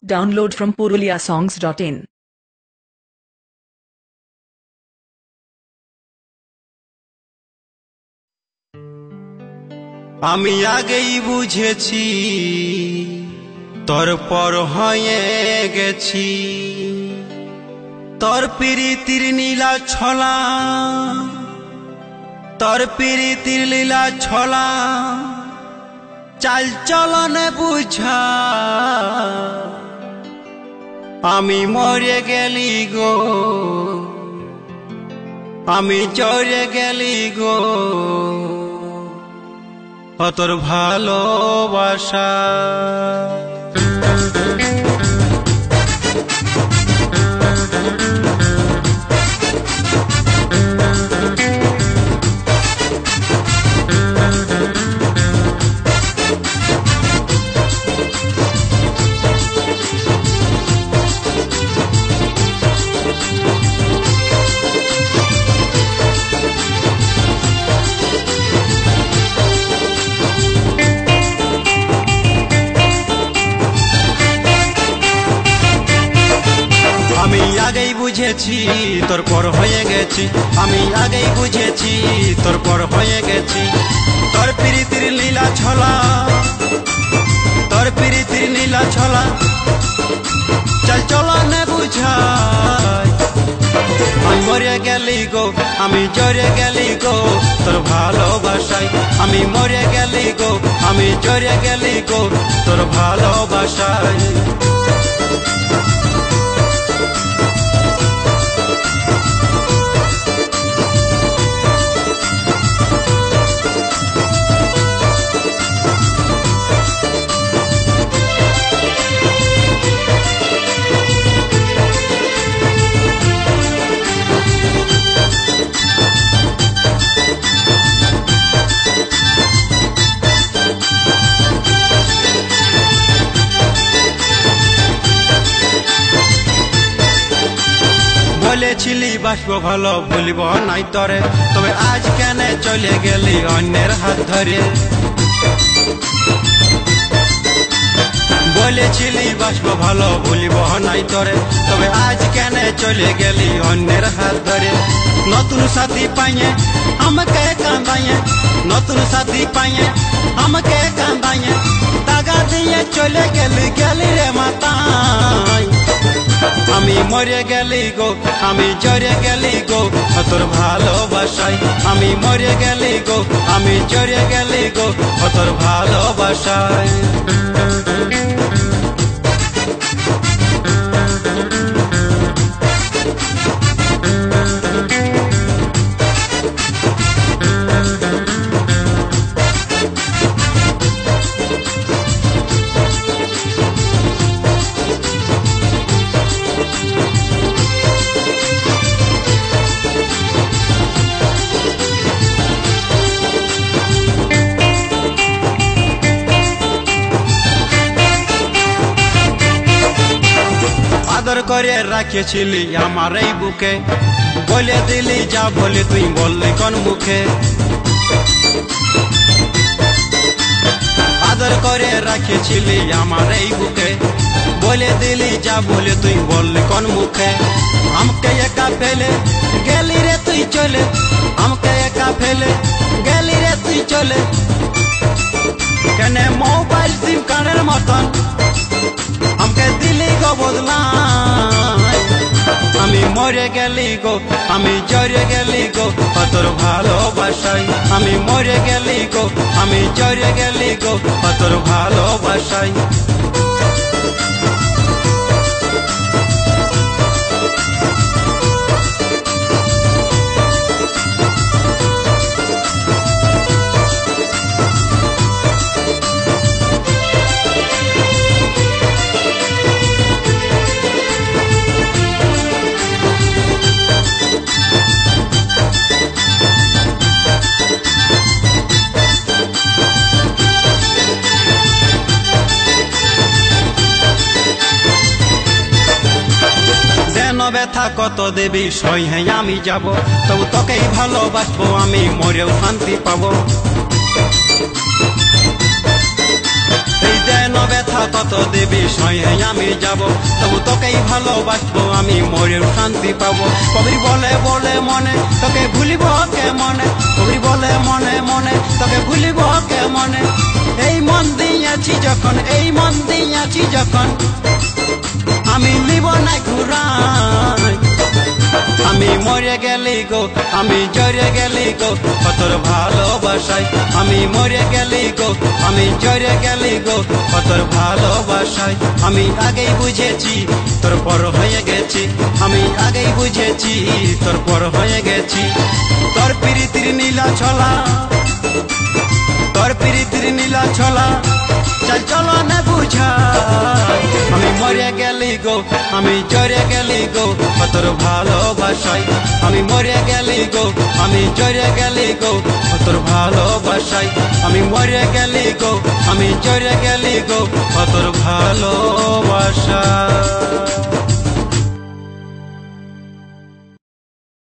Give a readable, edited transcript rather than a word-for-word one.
Download from puruliasongs.in. আমি আগেই বুঝেছি তোর পর হয়ে গেছি তোর প্রীতির নীলা ছলা তোর প্রীতির লীলা ছলা চাল চলনে বুঝা আমি মরে গেলি গো আমি চড়ে গেলি গো তোর ভালোবাসা আমি আগেই বুঝেছি তোর পর হয়ে গেছি আমি আগেই বুঝেছি তোর পর হয়ে গেছি তোর প্রীতির লীলা ছলা তোর প্রীতির লীলা ছলা চল চলনে বুঝাই আমি মরে গেলি গো আমি জড়ে গেলি গো তোর ভালোবাসায় আমি মরে গেলি গো আমি জড়ে গেলি গো তোর ভালোবাসায় বলেছিলি বাসব ভালো ভুলিব নাই তরে তবে আজ কেন চলে গেলি অন্যের হাত ধরে বলেছিলি বাসব ভালো ভুলিব নাই তরে তবে আজ কেন চলে গেলি অন্যের হাত ধরে নতুন সাথী পাইয়ে আমাকে কাঁদাইয়ে নতুন সাথী পাইয়ে আমাকে কাঁদাইয়ে দাগা দিয়ে চলে গেলি গেলি রে মাতাই আমি মরে গেলি গো আমি জড়ে গেলি গো তোর ভালোবাসায় আমি মরে গেলি গো আমি জড়ে গেলি গো তোর ভালোবাসায় আদর করে রাখেছিলি আমার এই বুকে বলে দিলি যা বলে তুই বললি কোন মুখে আদর করে রাখেছিলি আমার এই বুকে বলে দিলি যা বলে তুই বললি কোন মুখে আমাকে একা ফেলে গেলি রে তুই চলে আমাকে একা ফেলে গেলি রে তুই চলে কেন মোবাইল সিম কার্ডের মতন আমাকে দিলি গো বদলাই আমি মরে গেলি গো আমি জড়ে গেলি গো তোর ভালোবাসায় আমি মরে গেলি গো আমি জড়ে গেলি গো তোর ভালোবাসায় ব্যথা কত দেবী সই হ্যাঁ আমি যাব তবু তোকেই ভালোবাসবো আমি মরেও শান্তি পাবো এই দেন ব্যথা কত দেবী সয়ে আমি যাব, তবু তোকেই ভালোবাসবো আমি, মরেও শান্তি পাবো। কবি বলে বলে মনে তোকে ভুলিব কে মনে, কবি বলে মনে মনে তোকে ভুলিব কে মনে। এই মন দিয়েছি যখন, এই মন দিয়েছি যখন, আমি নিব না ঘুরাই। আমি মরে গেলি গো, আমি জরে গেলি গো তোর ভালোবাসায়। আমি মরে গেলি গো, আমি জরে গেলি গো তোর ভালোবাসায়। আমি আগেই বুঝেছি তোর পর হয়ে গেছি, আমি আগেই বুঝেছি তোর পর হয়ে গেছি। তোর প্রীতির নীলা ছলা, তোর প্রীতির নীলা ছলা চল চলো না বুঝাই। আমি মরে গেলি গো, আমি জরে গেলি গো তোর ভালোবাসায়। আমি মরে গেলি গো, আমি জরে গেলি গো তোর ভালোবাসায়। আমি মরে গেলি গো, আমি জরে গেলি গো তোর ভালোবাসায়।